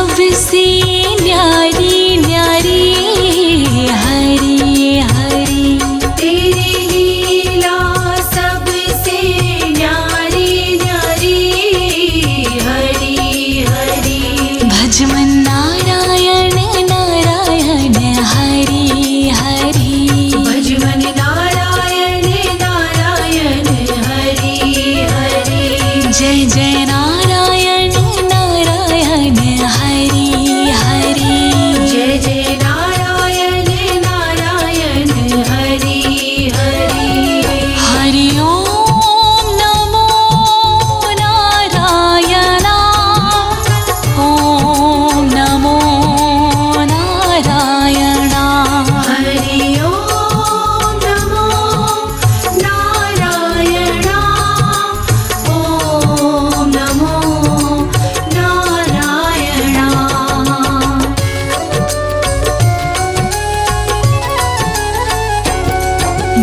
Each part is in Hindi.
सबसे न्यारी न्यारी हरी हरी। तेरी लीला सबसे न्यारी न्यारी हरी हरी। भज मन नारायण नारायण हरी हरी। भज मन नारायण नारायण हरी हरी। जय जय नारायण नारायण हरी हरी। जय जय नारायण नारायण हरी हरी। हरि ओम नमो नारायण। ओम नमो नारायण। हरि ओम नमो नारायण। ओम नमो नारायण।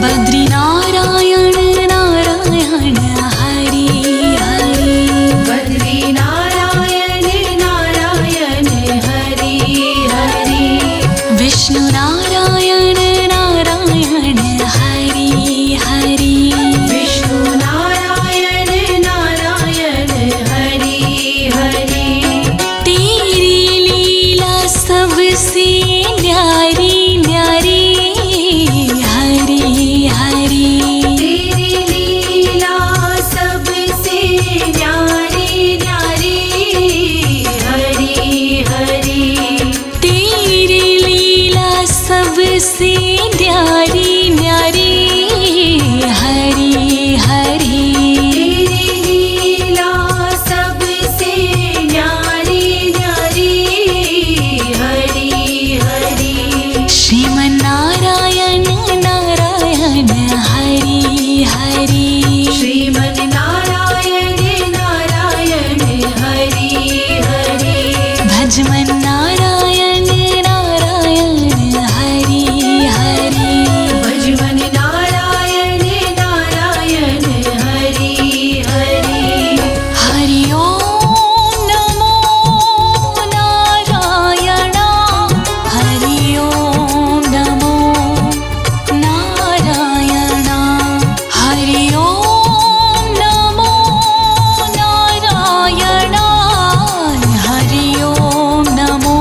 बद्री नारायण नारायण हरि हरि। बद्री नारायण नारायण हरि हरि। विष्णु नारायण नारायण हरि हरि। विष्णु नारायण नारायण हरि हरि। तेरी लीला सबसे न्यारी न्यारी हरि हरि। तेरी लीला सबसे न्यारी न्यारी हरि हरि। तेरी लीला सबसे न्यारी न्यारी हरि हरि। तेरी लीला सबसे न्यारी न्यारी हरि हरि। श्रीमन नारायण नारायण हरि हरि। श्रीमन नारायण नारायण हरि हरि। भज मन नारायण नारायण हरि हरि। भज मन नारायण नारायण हरि हरि। हरि ओम नमो नारायण। हरि ओम नमो नारायण। हरि ओम नमो नारायण। हरि ओम नमो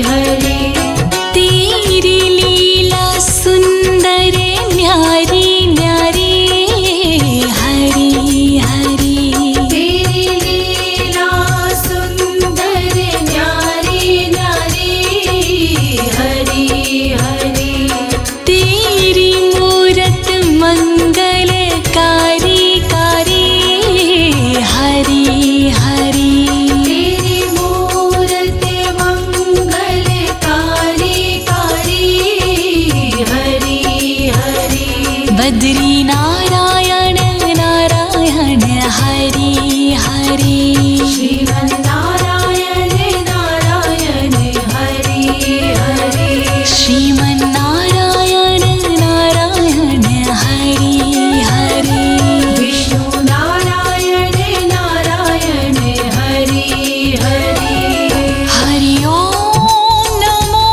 हरि तेरी लीला सुंदर न्यारी न्यारी हरि हरि तेरी लीला सुंदर न्यारी न्यारी हरि हरि तेरी मूरत मंगलकारी कारी हरि हरि तेरी मूरत मंगलकारी कारी हरि हरि बद्री नारायण नारायण हरि हरि श्रीमन्नारायण नारायण हरि हरि श्रीमन्नारायण नारायण हरि हरि विष्णु नारायण नारायण हरि हरि हरि ओम नमो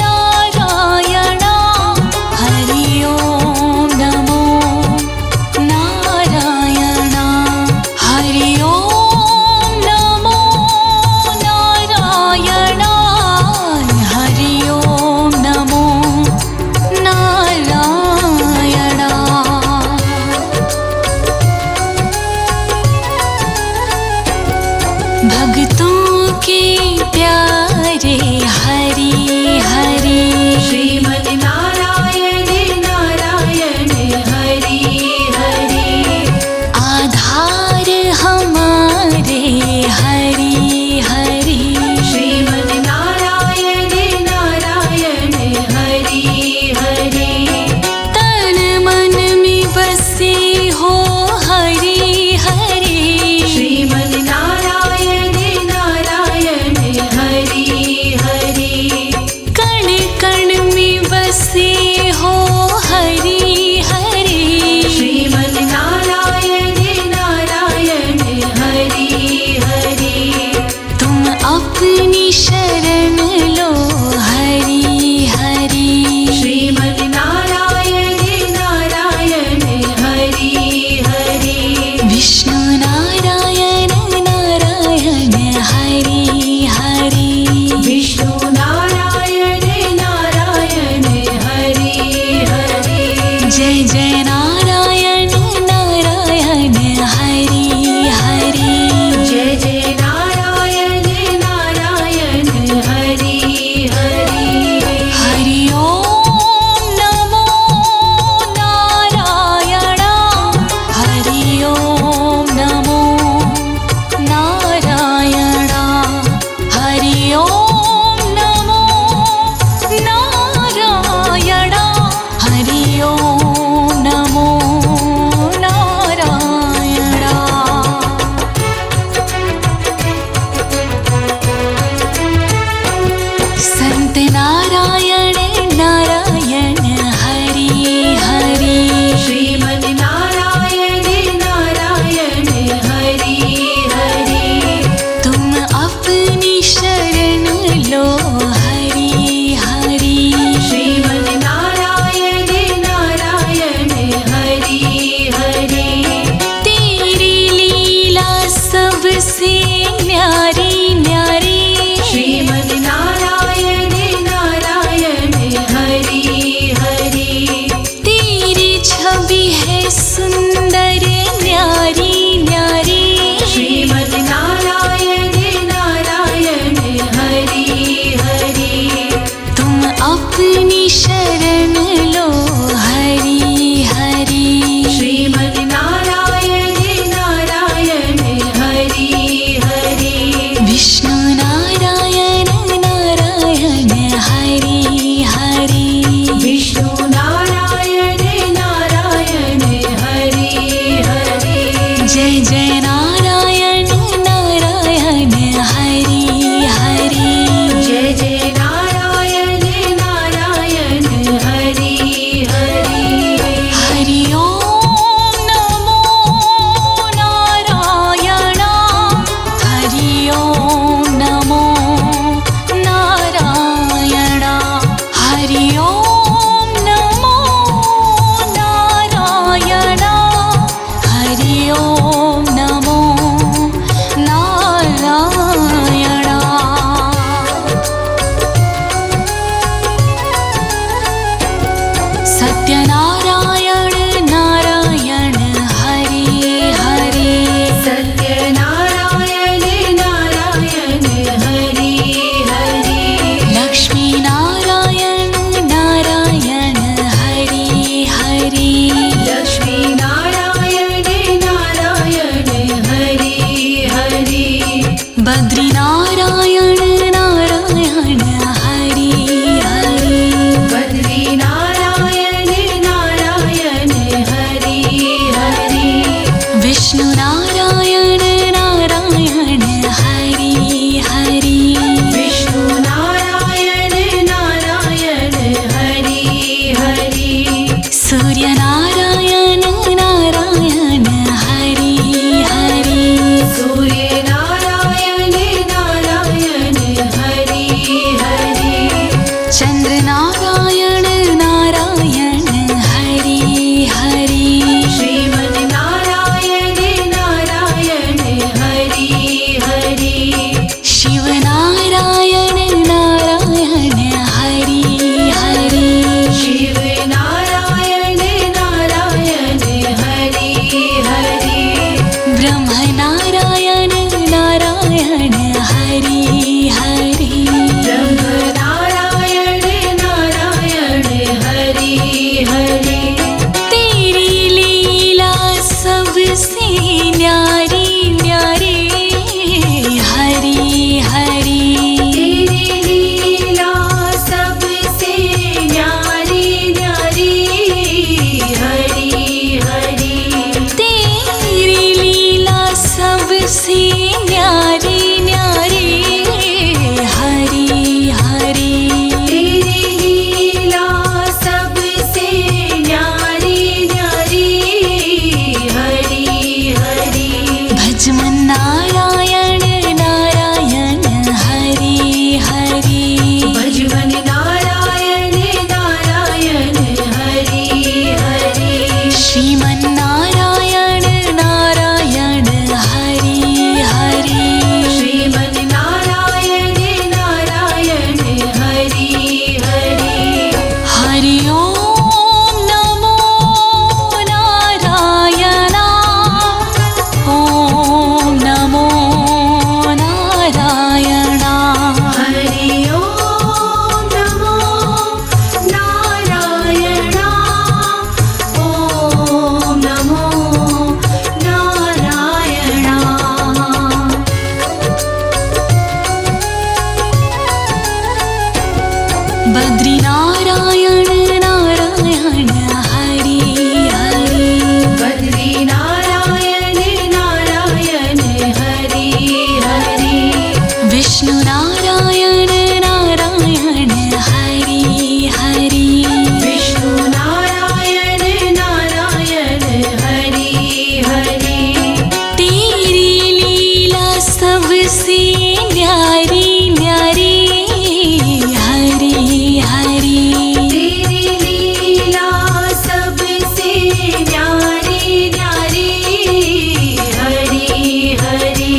नारायण हरि ओम नमो नारायण हरि ओम नमो नारायण हरि ओम नमो नारायण भक्तों के प्यारे हरि हरि श्रीमन्नारायण नारायण हरि हरि आधार हमारे हरि हरि श्रीमन्नारायण नारायण हरि हरि तन मन में बसे हो हरि हरि श्रीमन्नारायण नारायण हरि हरि कण कण में बसे हो हरि हरि श्रीमन्नारायण नारायण हरि हरि तुम अपनी शरण लो हरि हरि श्रीमन्नारायण नारायण हरि हरि विष्णु नारायण नारायण हरि हरि विष्णु नारायण नारायण हरि हरि जय जय नारायण नारायण हरि हरि जय जय नारायण नारायण हरि हरि हरि ओम नमो नारायण हरि ओम नमो नारायण हरि ओम नमो नारायण हरि ओम नमो नारायण संत नारायण नारायण हरि हरि श्रीमन्नारायण नारायण हरि हरि तुम अपनी शरण लो हरि हरि श्रीमन्नारायण नारायण हरि हरि तेरी लीला सबसे न्यारी न्यारी श्रीमन्नारायण नारायण हरि हरि तेरी छवि है सुंदर न्यारी न्यारी श्रीमन्नारायण नारायण हरि हरि तुम अपनी शरण लो हरि हरि श्रीमन्नारायण नारायण हरि हरि विष्णु नारायण नारायण हरि हरि विष्णु नारायण नारायण हरि हरि जय जय नारायण नारायण हरि हरि जय जय नारायण नारायण बद्री नारायण नारायण हरि हरि बद्री नारायण नारायण हरि हरि विष्णु नारायण नारायण हरि हरि विष्णु नारायण नारायण हरि हरि तेरी लीला सबसे न्यारी न्यारी हरि हरि तेरी लीला सबसे न्यारी न्यारी हरि हरि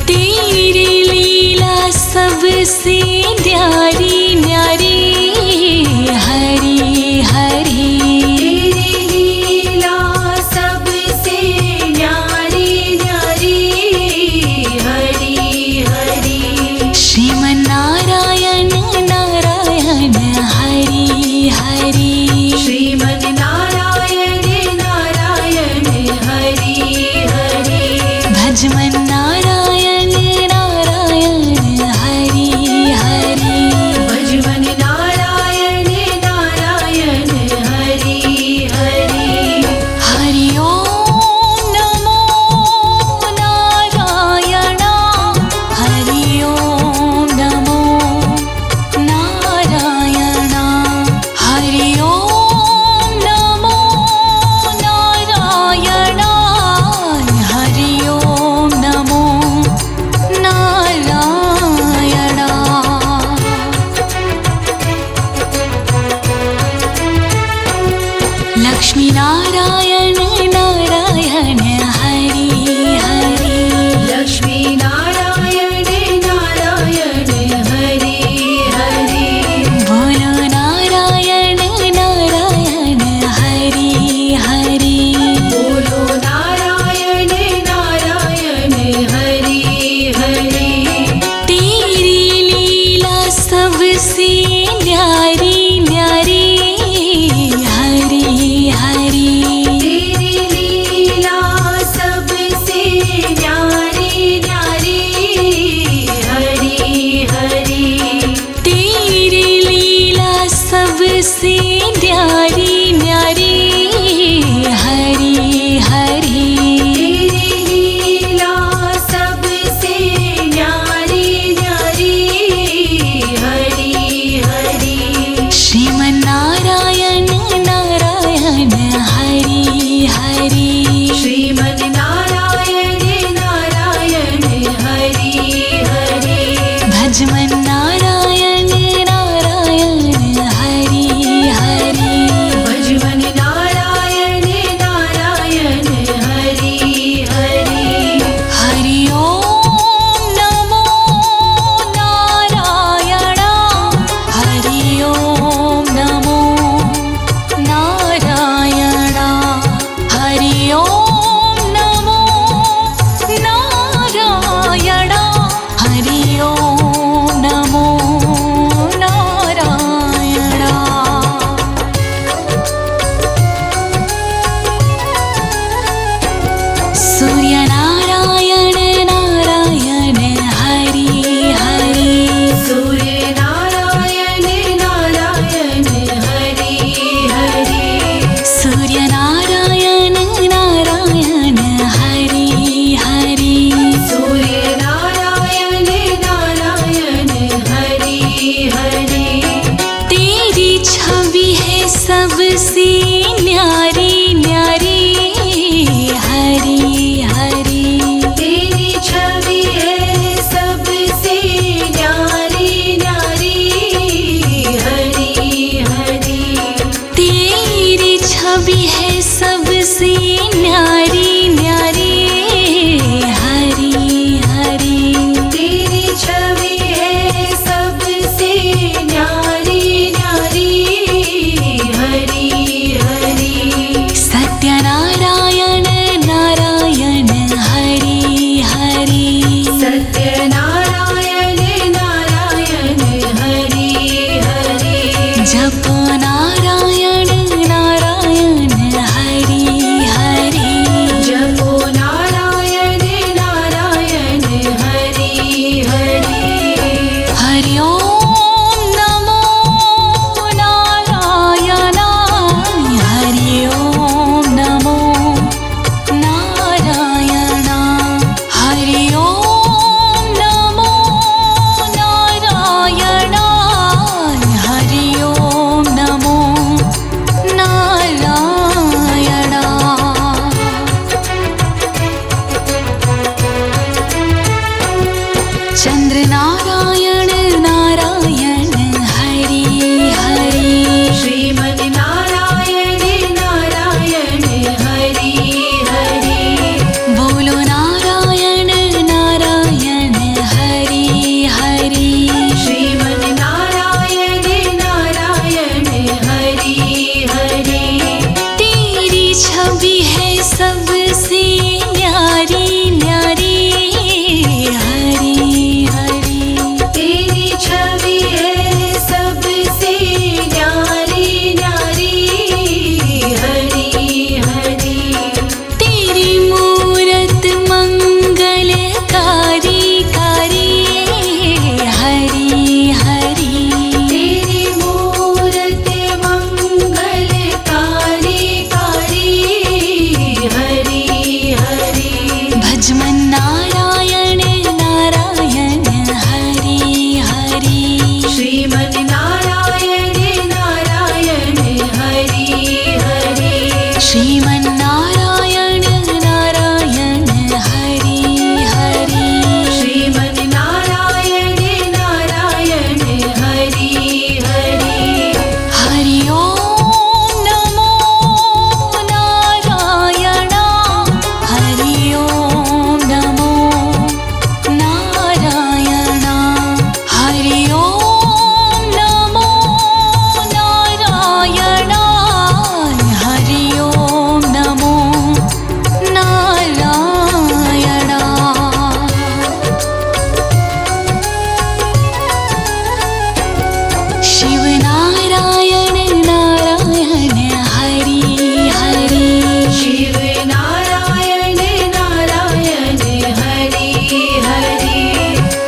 तेरी लीला सबसे न्यारी न्यारी हरि हरि तेरी लीला सबसे न्यारी न्यारी हरि हरि श्रीमन्नारायण नारायण हरि हरि श्रीमन् नारायण नारायण हरि हरि भजमन्नारायण नारायण हरि हरि भजमन् नारायण नारायण हरि हरि हरि ओम नमो नारायण हरि ओम नमो नारायण हरि ओम नमो नारायण हरि ओम नमो नारायण लक्ष्मी नारायण नारायण हरि हरि लक्ष्मी नारायण नारायण हरि हरि बोलो नारायण नारायण हरि हरि बोलो नारायण नारायण हरि हरि तेरी लीला सबसे न्यारी न्यारी हरि हरि तेरी लीला सबसे न्यारी न्यारी हरि हरि तेरी लीला सबसे न्यारी न्यारी हरि हरि तेरी लीला सबसे न्यारी न्यारी हरि हरि श्रीमन्नारायण नारायण हरि हरि श्रीमन् नारायण नारायण हरि हरि भजमन्नारायण नारायण हरि हरि भजमन् नारायण नारायण हरि हरि हरि ओम नमो नारायण हरि ओम नमो नारायण हरि ओम नमो नारायण हरि ओम नमो नारायण सूर्य नारायण नारायण हरि हरि सूर्य नारायण नारायण हरि हरि सूर्य नारायण नारायण हरि हरि सूर्य नारायण नारायण हरि हरि तेरी छवि है सबसे न्यारी न्यारी हरि हरि तेरी छवि है सबसे न्यारी न्यारी हरि हरि तेरी छवि है सबसे न्यारी न्यारी हरि हरि तेरी छवि है सबसे न्यारी न्यारी हरि हरि श्रीमन् नारायण नारायण हरि हरि श्रीमन्नारायण नारायण हरि हरि श्रीमन् नारायण नारायण हरि हरि हरि ओम नमो नारायण हरि ओम नमो नारायण हरि ओम नमो नारायण हरि ओम नमो नारायण शिव नारायण नारायण हरि हरि शिव नारायण नारायण हरि हरि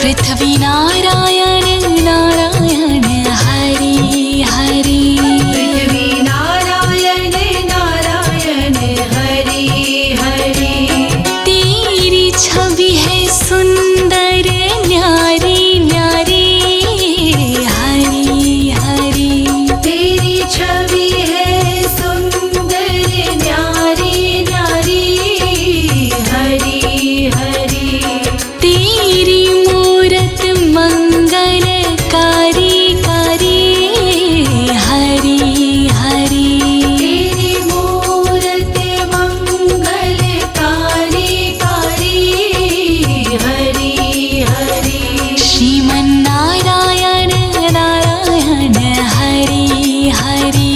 पृथ्वी नारायण नारायण हरि हरि पृथ्वी नारायण नारायण हरि हरि तेरी छवि है सुंदर न्यारी न्यारी हरि हरि तेरी छवि है सुंदर न्यारी न्यारी हरि हरि तेरी मूरत मंगलकारी कारी हरि हरि तेरी मूरत मंगलकारी कारी हरि हरि श्रीमन्नारायण नारायण हरि हरि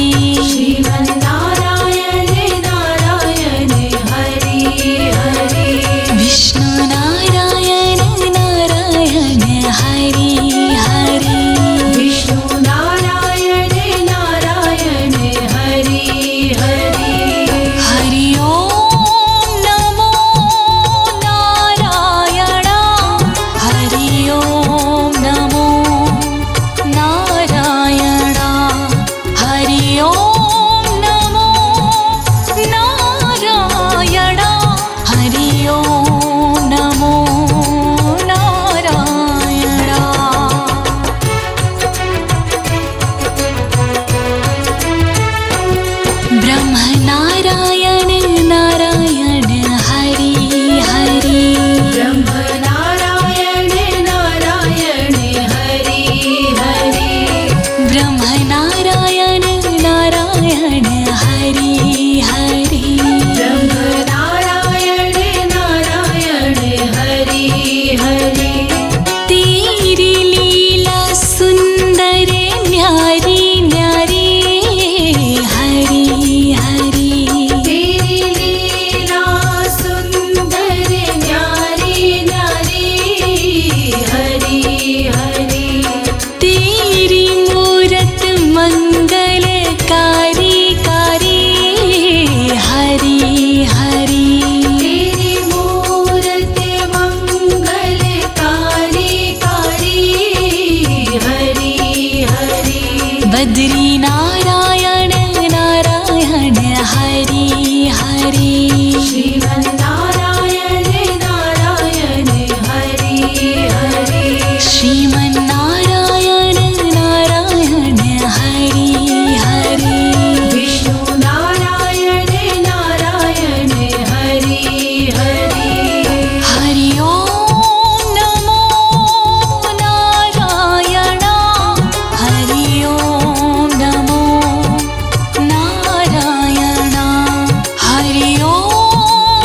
श्रीमन् नारायण नारायण हरि हरि विष्णु नारायण नारायण हरि हरि विष्णु नारायण नारायण हरि हरि हरि ओम नमो नारायण हरि ओम नमो नारायण हरि ओम नमो नारायण हरि ओम नमो नारायण ब्रह्म नारायण नारायण हरि हरि ब्रह्म नारायण नारायण हरि हरि ब्रह्म नारायण नारायण हरि हरि ब्रह्म नारायण नारायण हरि हरि तेरी लीला सुंदर न्यारी न्यारी हरि हरि तेरी लीला सुंदर न्यारी न्यारी हरि हरि तेरी मूरत मंगलकारी कारी हरि हरि तेरी मूरत मंगलकारी कारी हरि हरि बद्री नारायण नारायण हरि हरि श्रीमन् नारायण नारायण हरि हरि श्रीमन्नारायण नारायण हरि हरि विष्णु नारायण नारायण हरि हरि हरि ओम नमो नारायण हरि ओम नमो नारायण हरि ओम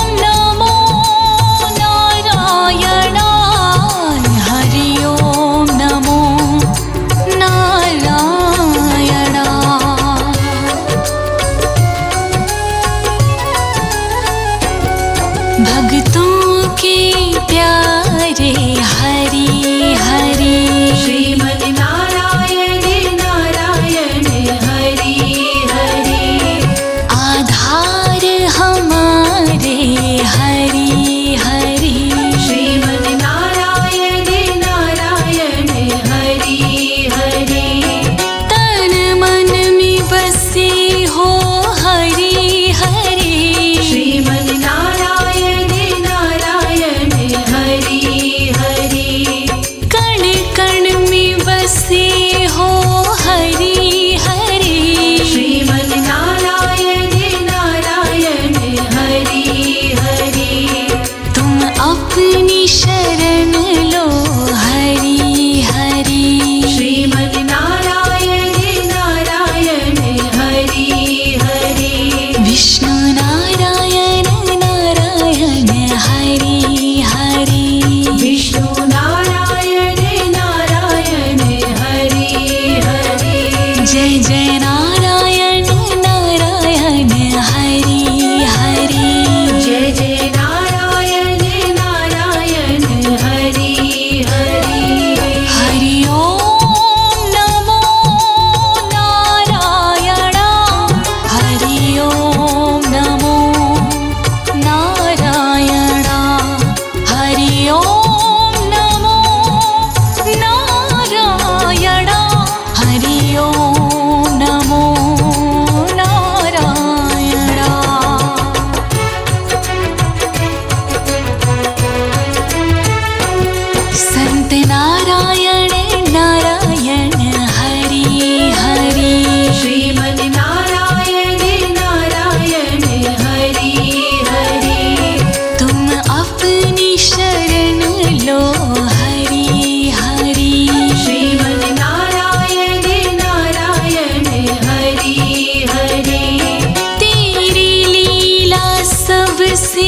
सबसे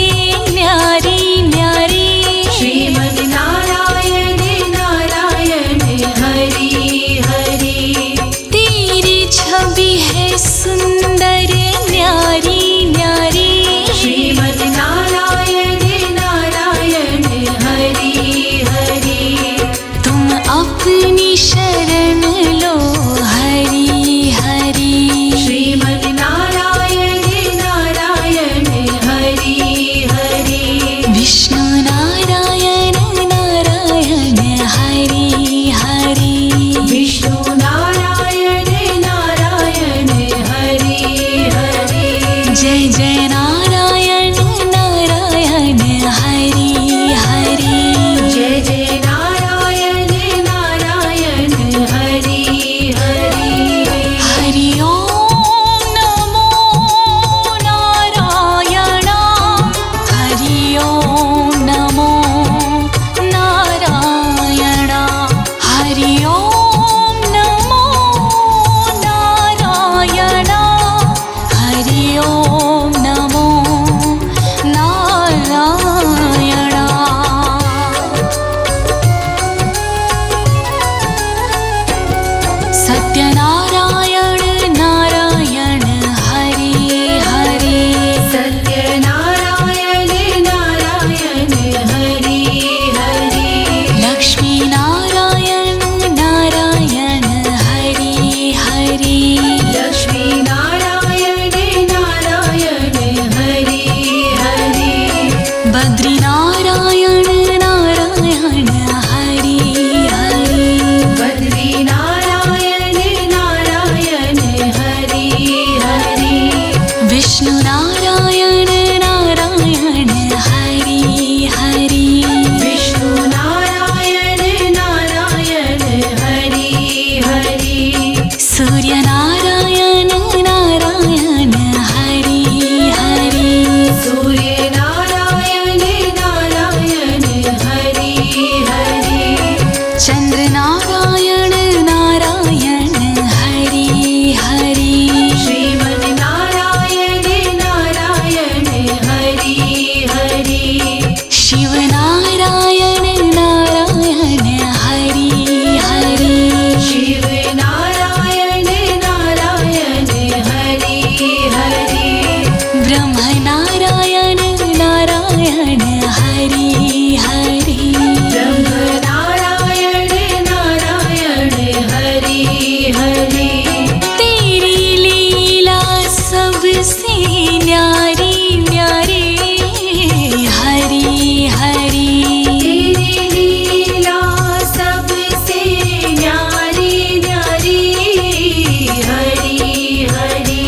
न्यारी न्यारी श्रीमद् नारायण नारायण हरि हरि तेरी छवि है सुंदर न्यारी न्यारी श्रीमद् नारायण नारायण हरि हरि तुम अपनी शरण लो हरि हरि श्रीमद् नारायण नारायण हरि हरि विष्णु नारायण नारायण हरि हरि विष्णु नारायण नारायण हरि हरि जय जय नारायण नारायण हरि हरि जय जय नारायण नारायण हरि हरि हरि ओम नमो नारायण हरि ओम नमो नारायण हरि ओम नमो नारायण हरि ओम नमो नारायण सत्यनारायण नारायण हरि हरि सत्यनारायण नारायण हरि हरि लक्ष्मी नारायण नारायण हरि हरि लक्ष्मी नारायण नारायण हरि हरि बद्री नारायण नारायण हरि हरि बद्री नारायण नारायण हरि हरि विष्णु नारायण नारायण हरि हरि विष्णु नारायण नारायण हरि हरि सूर्य नारायण नारायण हरि हरि सूर्य नारायण नारायण हरि हरि चंद्र नारायण नारायण हरि हरि श्रीमद् नारायण नारायण हरि हरि शिव नारायण नारायण हरि हरि शिव नारायण नारायण हरि हरि ब्रह्म नारायण नारायण हरि हरि ब्रह्म नारायण नारायण हरि हरि तेरी लीला सबसे न्यारी न्यारी हरि हरि तेरी लीला सबसे न्यारी न्यारी हरि हरि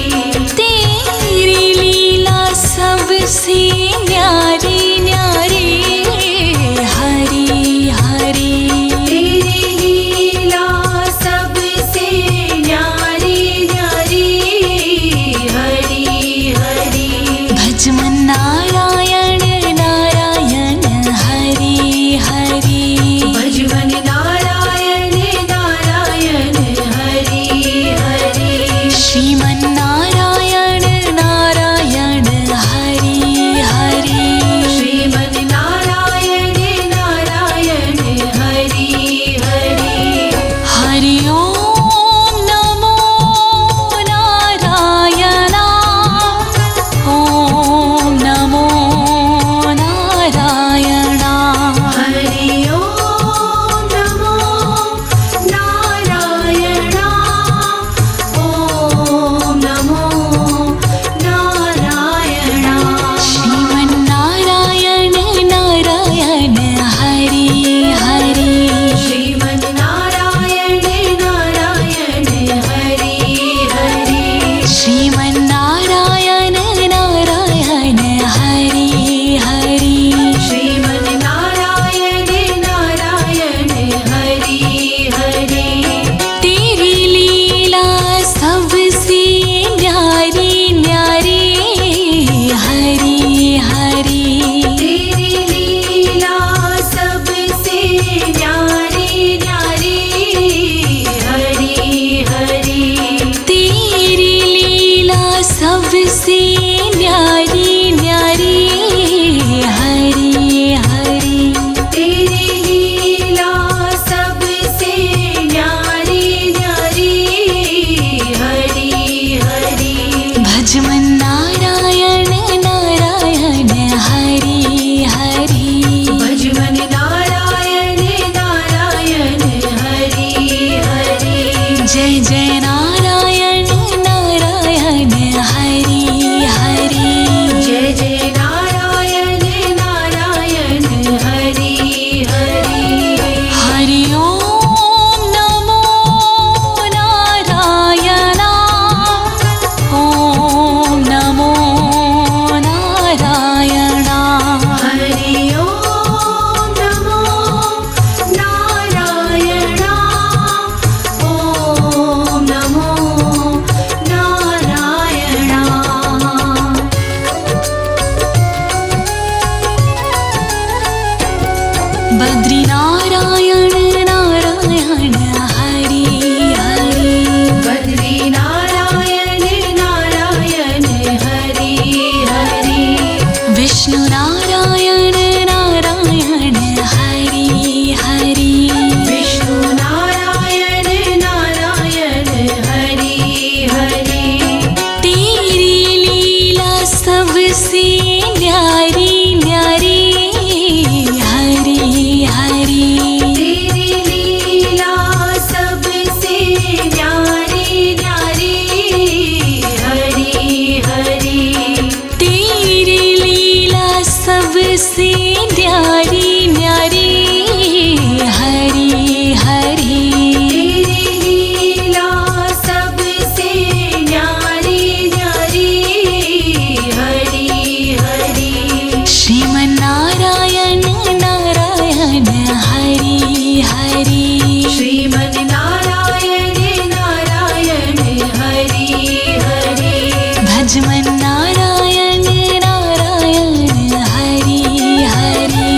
तेरी लीला सबसे न्यारी न्यारी हरि हरि तेरी लीला सबसे न्यारी न्यारी हरि हरि भजमन नारायण नारायण हरि हरि भजवन नारायण नारायण हरि हरि श्रीमन नारायण नारायण हरि हरि भजमन नारायण नारायण हरि हरि भजमन नारायण नारायण हरि हरि जय जय नारायण नारायण हरि हरि जय जय नारायण नारायण हरि हरि हरि ओम नमो नारायण ओम नमो नारायण हरि ओम नमो नारायण ओम नमो नारायण बद्री नारायण नारायण हरि हरि बद्री नारायण नारायण हरि हरि विष्णु नारायण नारायण हरि हरि विष्णु नारायण नारायण हरि हरि तेरी लीला सबसे न्यारी न्यारी हरि हरि तेरी लीला सबसे न्यारी न्यारी हरि हरि तेरी लीला सबसे न्यारी न्यारी हरि हरि तेरी लीला सबसे न्यारी न्यारी हरि हरि श्रीमन नारायण नारायण हरि हरि श्रीमन नारायण नारायण हरि हरि भजमन नारायण नारायण हरि हरि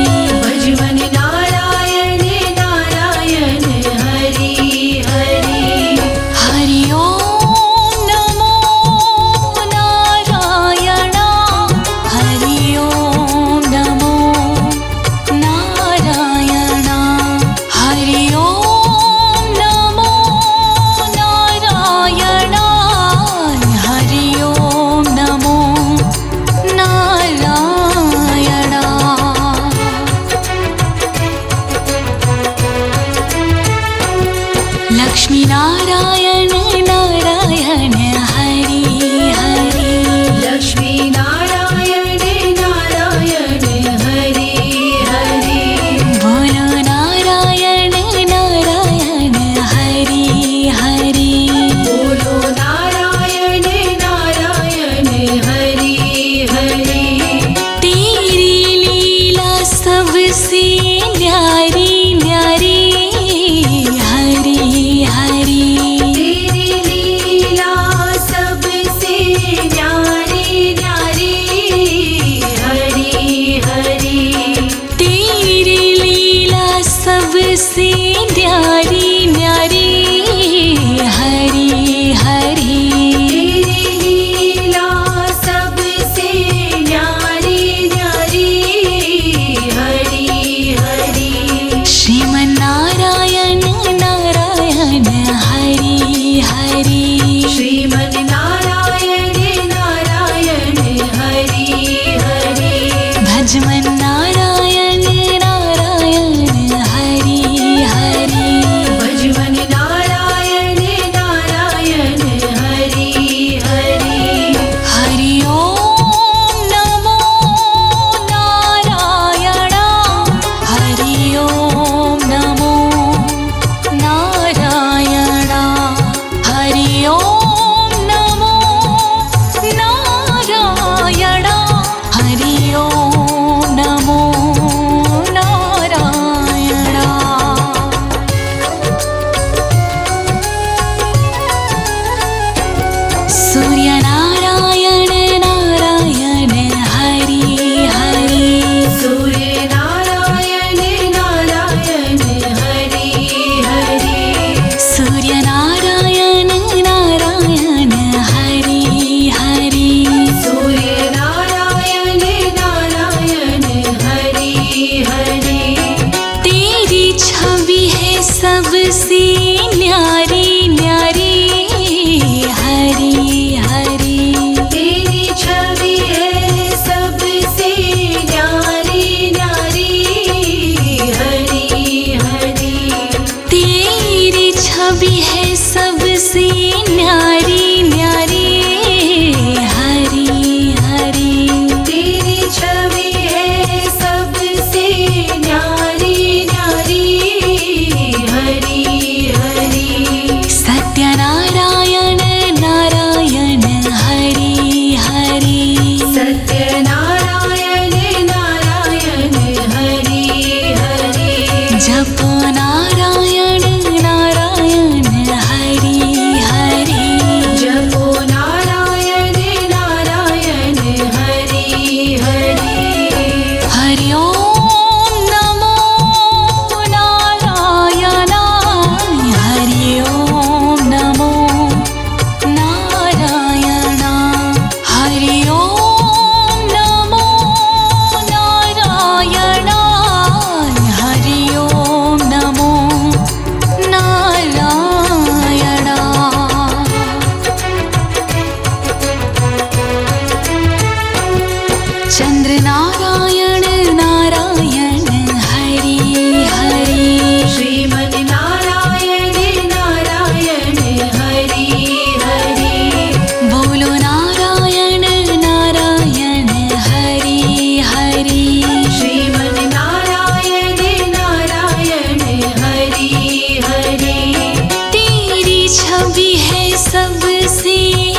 सबसे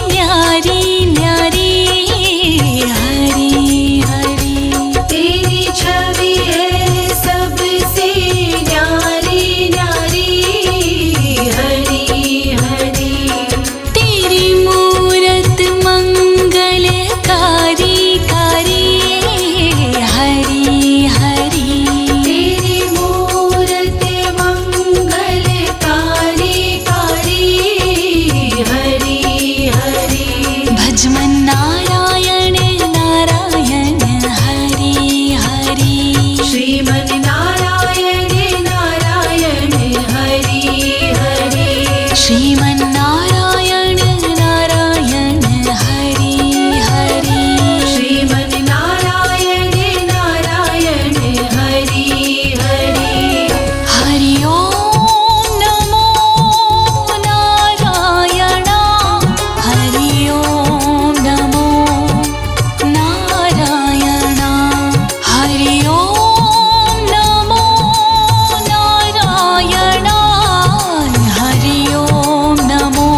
न्यारी न्यारी हरी हरी। तेरी छवि है सबसे न्यारी न्यारी हरी हरी। तेरी मूरत मंगलकारी कारी हरी हरी। तेरी मूरत मंगलकारी कारी हरी हरी। भजमन नारायण नारायण हरी हरी। श्रीमन नारायण नारायण हरि हरि। श्रीमन नारायण नारायण हरी हरी। श्रीमन नारायण नारायण हरि हरि। हरि ओम नमो नारायण। हरि ओम नमो नारायण। हरि ओम नमो नारायण। हरि ओम नमो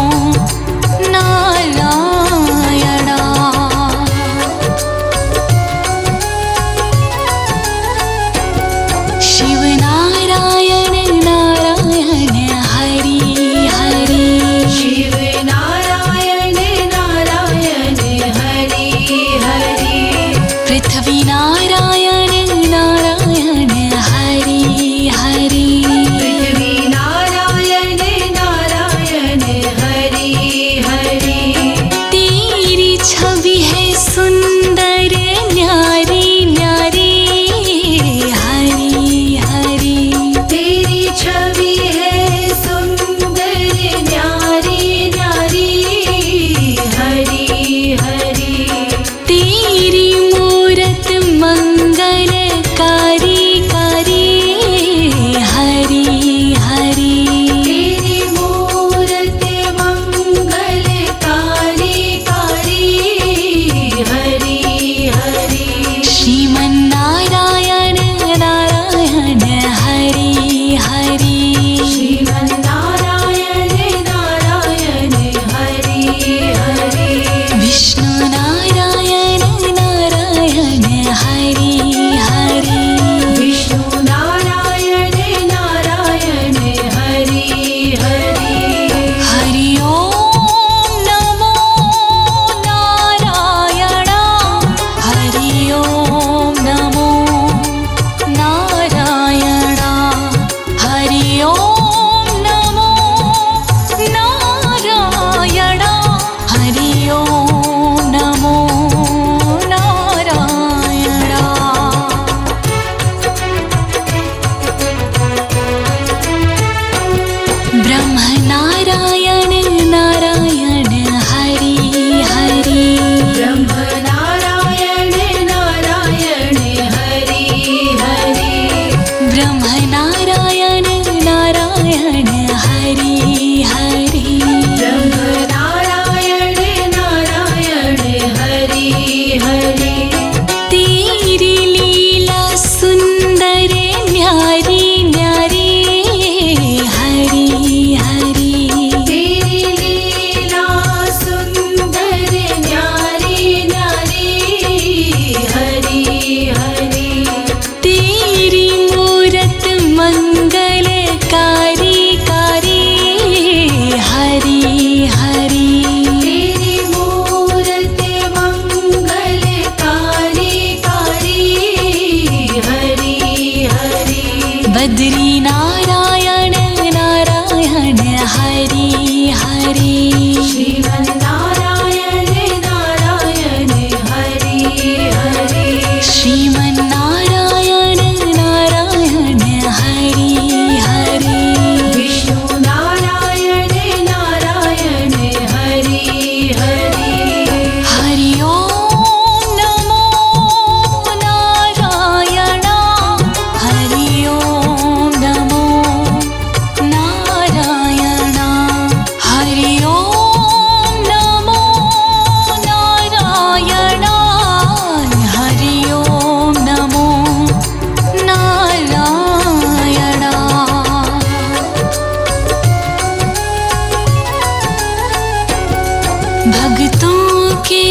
भक्तों के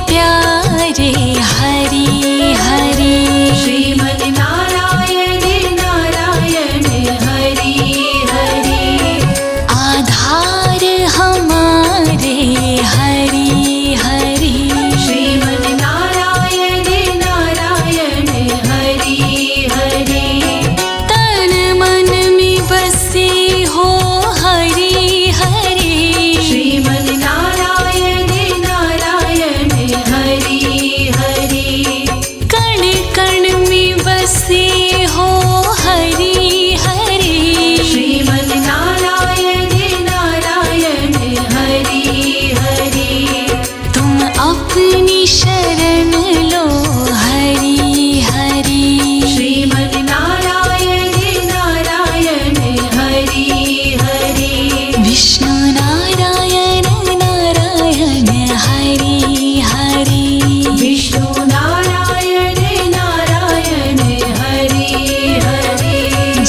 प्यारे हरि हरि श्रीमन नारायण नारायण हरि हरि आधार हमारे हरि हरि श्रीमन नारायण नारायण हरि हरि तन मन में बसे हो हरि हरि श्रीमन नारायण नारायण हरि हरि कण कण में बसे हो हरि हरि श्रीमन नारायण नारायण हरि हरि तुम अपनी शरण लो हरि हरि श्रीमन नारायण नारायण हरि हरि विष्णु नारायण नारायण हरि हरि विष्णु नारायण नारायण हरि हरि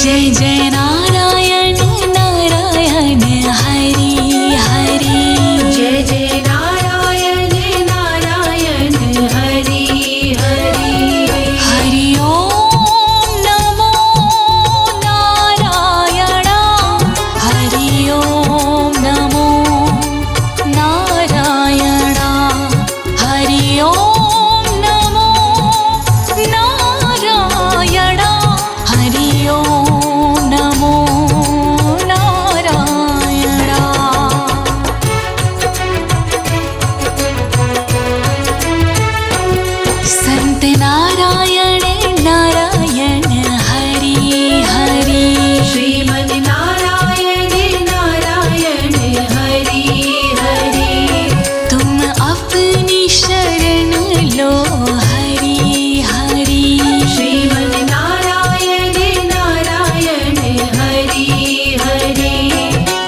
जय जय नारायण नारायण हरि हरि जय जय नारायण नारायण हरि हरि हरि ओम नमो नारायण हरि ओम नमो नारायण हरि ओम नमो नारायण हरि ओम नमो नारायण संत नारायण नारायण हरि हरि श्रीमन नारायण नारायण हरि हरि तुम अपनी शरण लो हरि हरि श्रीमन नारायण नारायण हरि हरि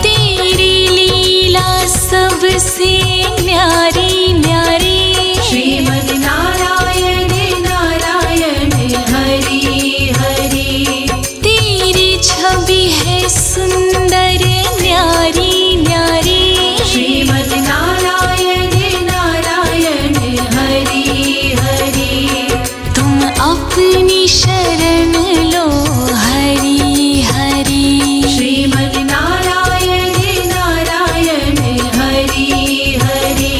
तेरी लीला सबसे न्यारी न्यारी श्रीमन नारायण नारायण हरि हरि तेरी छवि है सुंदर न्यारी न्यारी श्रीमन नारायण नारायण हरि हरि तुम अपनी शरण लो हरि हरि श्रीमन नारायण नारायण हरि हरि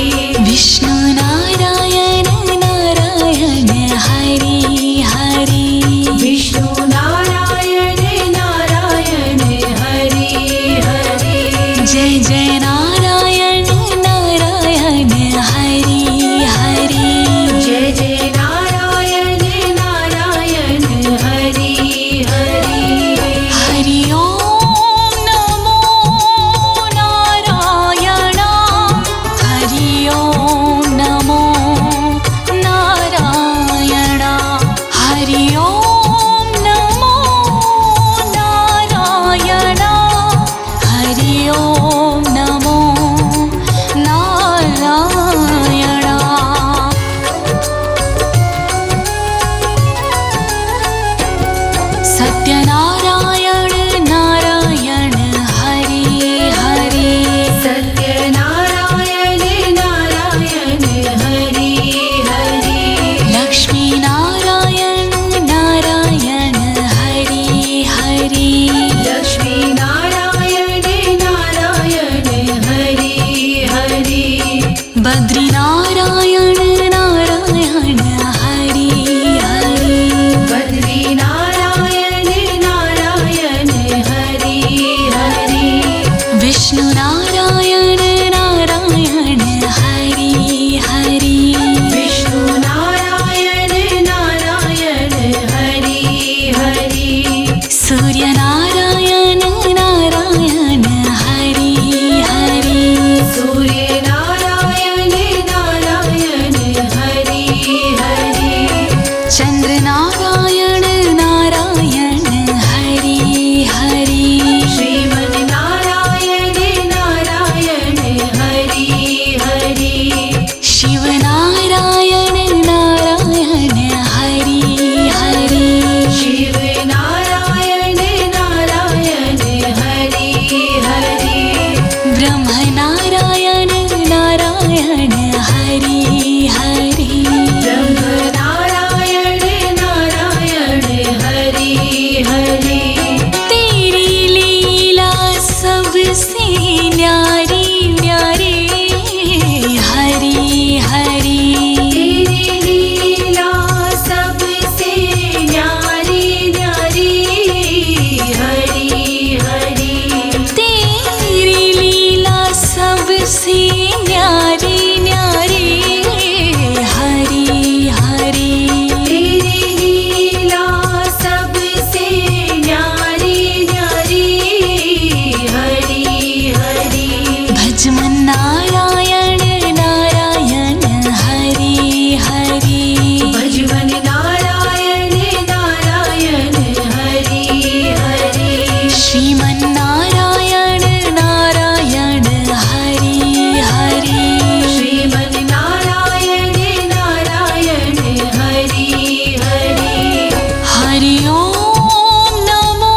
विष्णु नारायण नारायण हरि हरि विष्णु नारायण नारायण हरि हरि जय जय नारायण नारायण हरि हरि जय जय नारायण नारायण हरि हरि हरि ओम नमो नारायण हरि ओम नमो नारायण हरि ओम नमो नारायण हरि ओम नमो नारायण सत्यनारायण नारायण हरि हरि सत्यनारायण नारायण हरि हरि लक्ष्मी नारायण नारायण हरि हरि लक्ष्मी नारायण नारायण हरि हरि बद्री नारायण नारायण हरि हरि बद्री नारायण नारायण हरि हरि विष्णु नारायण नारायण हरि हरि विष्णु नारायण नारायण हरि हरि सूर्य नारायण नारायण हरि हरि सूर्य नारायण नारायण सबसे न्यारी न्यारी हरि हरि तेरी लीला सबसे न्यारी न्यारी हरि हरि भजमन नारायण नारायण हरि हरि भजमन नारायण नारायण हरि हरि श्रीमन नारायण नारायण हरि हरि श्रीमन नारायण नारायण हरि हरि हरि ओम नमो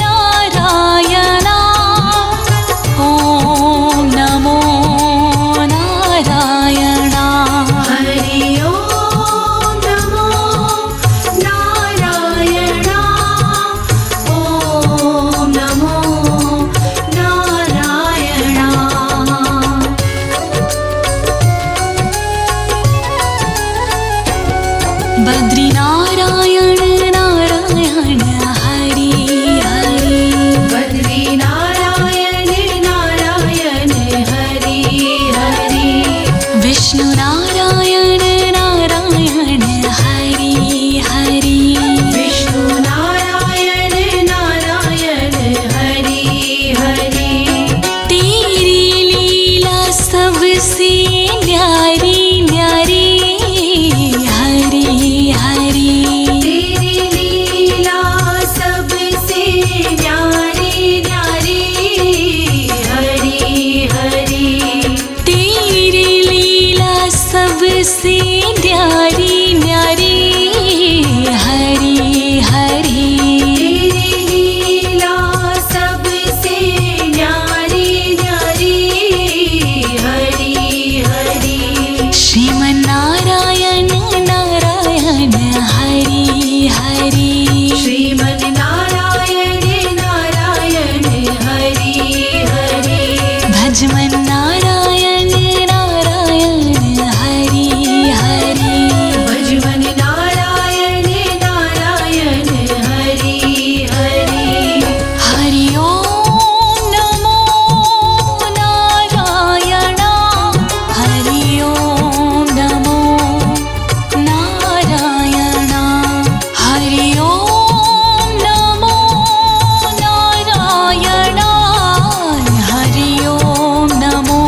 नारायण ओम नमो नारायण हरि ओम नमो नारायण ओम नमो नारायण बद्री नारायण नारायण हरि हरि बद्री नारायण नारायण हरि हरि विष्णु नारायण नारायण हरि हरि विष्णु नारायण नारायण हरि हरि तेरी लीला सबसे न्यारी न्यारी हरि हरि तेरी लीला सबसे न्यारी न्यारी हरि हरि तेरी लीला सबसे न्यारी न्यारी हरि हरि तेरी लीला सबसे न्यारी न्यारी हरि हरि श्रीमन नारायण नारायण हरि हरि श्रीमन नारायण नारायण हरि हरि भजमन नारायण नारायण हरि हरि भजमन नारायण नारायण हरि हरि हरि ओम नमो नारायण हरि ओम नमो नारायण हरि ओम नमो नारायण हरि ओम नमो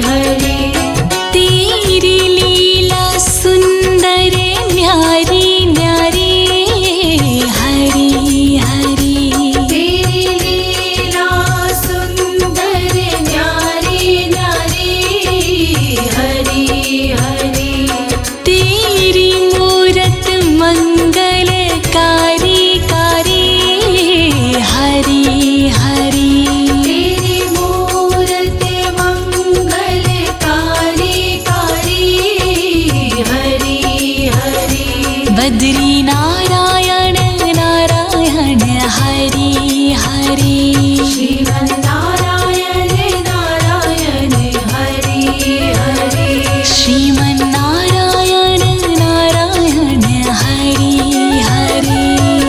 हरि तेरी लीला सुंदर न्यारी न्यारी हरि हरि तेरी लीला सुंदर न्यारी न्यारी हरि हरि तेरी मूरत मंगलकारी कारी हरि हरि तेरी मूरत मंगलकारी कारी हरि हरि बद्री नारायण नारायण हरि हरि श्रीमन् नारायण नारायण हरि हरि श्रीमन्नारायण नारायण हरि हरि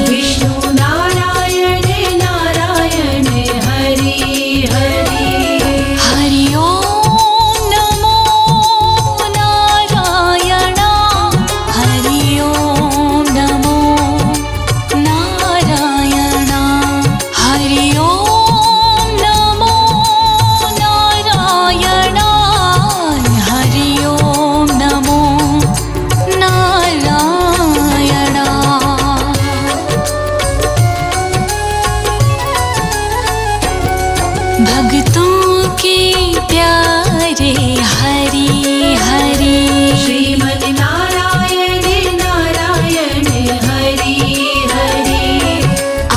विष्णु नारायण नारायण हरि हरि हरि ओम नमो नारायण हरि ओम नमो नारायण हरि ओम नमो नारायण हरि ओम नमो नारायण भक्तों के प्यारे हरि हरि श्रीमन् नारायण नारायण हरि हरि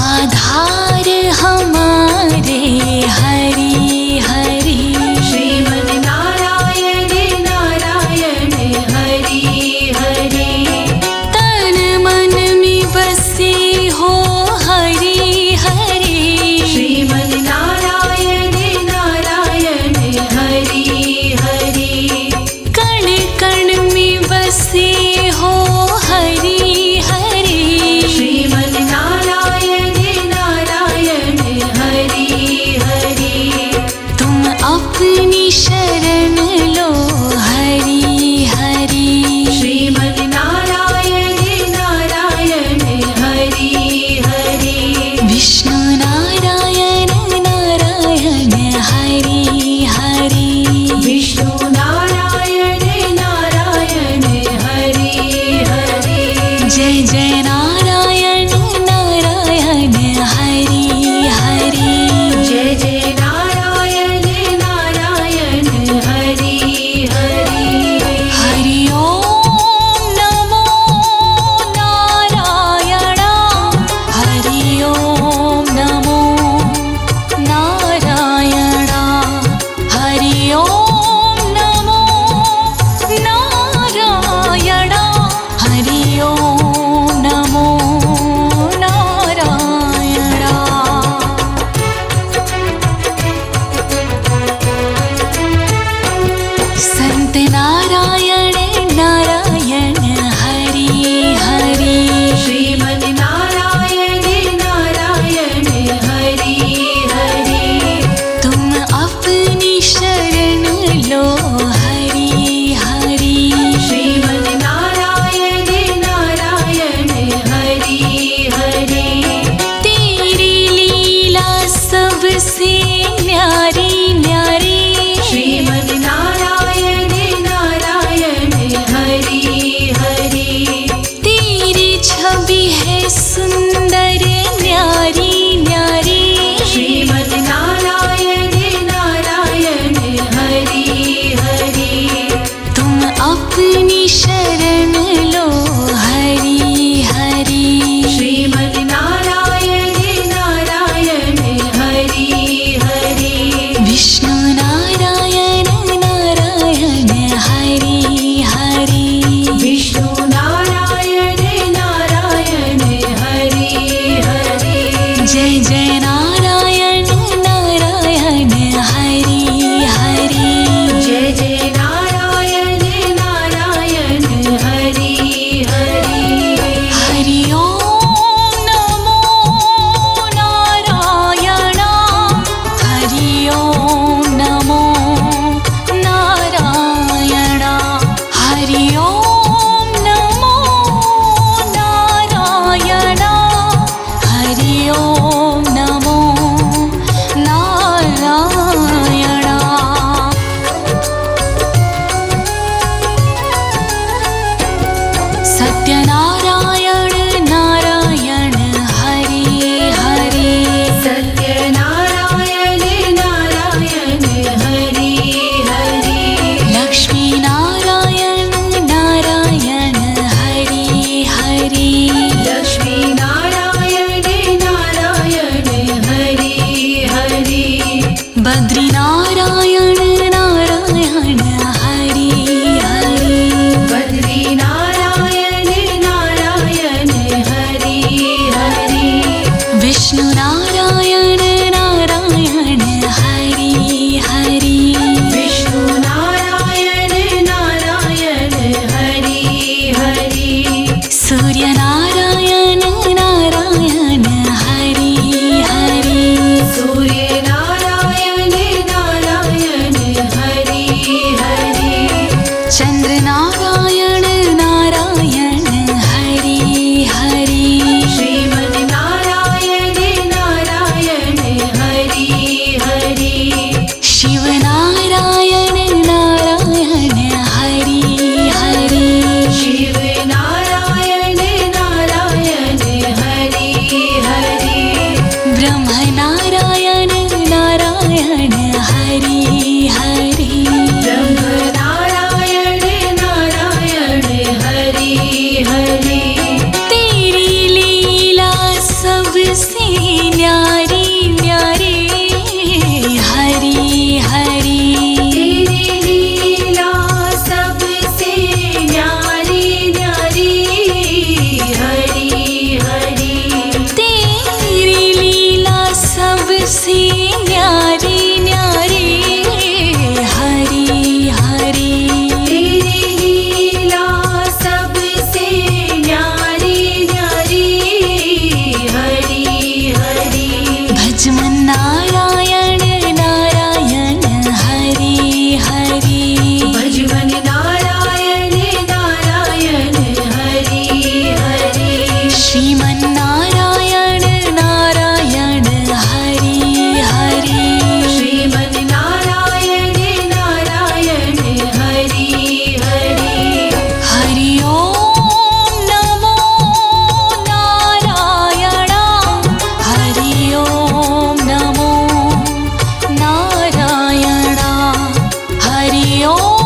आधार हमारे हरि हरि श्रीमन् नारायण नारायण हरि हरि तन मन में बसे हो हरि हरि श्रीमन् नारायण नारायण हरि हरि कण कण में बसे हो हरि हरि श्रीमन् नारायण नारायण हरि हरि तुम अपनी शरण लो हरि हरि श्रीमन् नारायण नारायण हरि हरि विष्णु नारायण नारायण हरि हरि विष्णु नारायण नारायण हरि हरि जय जय नारायण नारायण हरि हरि जय जय नारायण नारायण हरि हरि हरि ओम नमो नारायण हरि ओम नमो नारायण हरि ओम नमो नारायण हरि ओम नमो नारायण संत नारायण नारायण हरि हरि श्रीमन् नारायण नारायण हरि हरि तुम अपनी शरण लो हरि हरि श्रीमन् नारायण नारायण हरि हरि तेरी लीला सबसे न्यारी न्यारी श्रीमन् नारायण नारायण हरि हरि तेरी छवि है सुंदर न्यारी न्यारी श्रीमन् नारायण नारायण हरि हरि तुम अपनी शरण लो हरि हरि श्रीमन् नारायण नारायण हरि हरि विष्णु नारायण नारायण हरि हरि विष्णु नारायण नारायण हरि हरि जय जय नारायण नारायण हरि हरि जय जय नारायण नारायण हरि ओम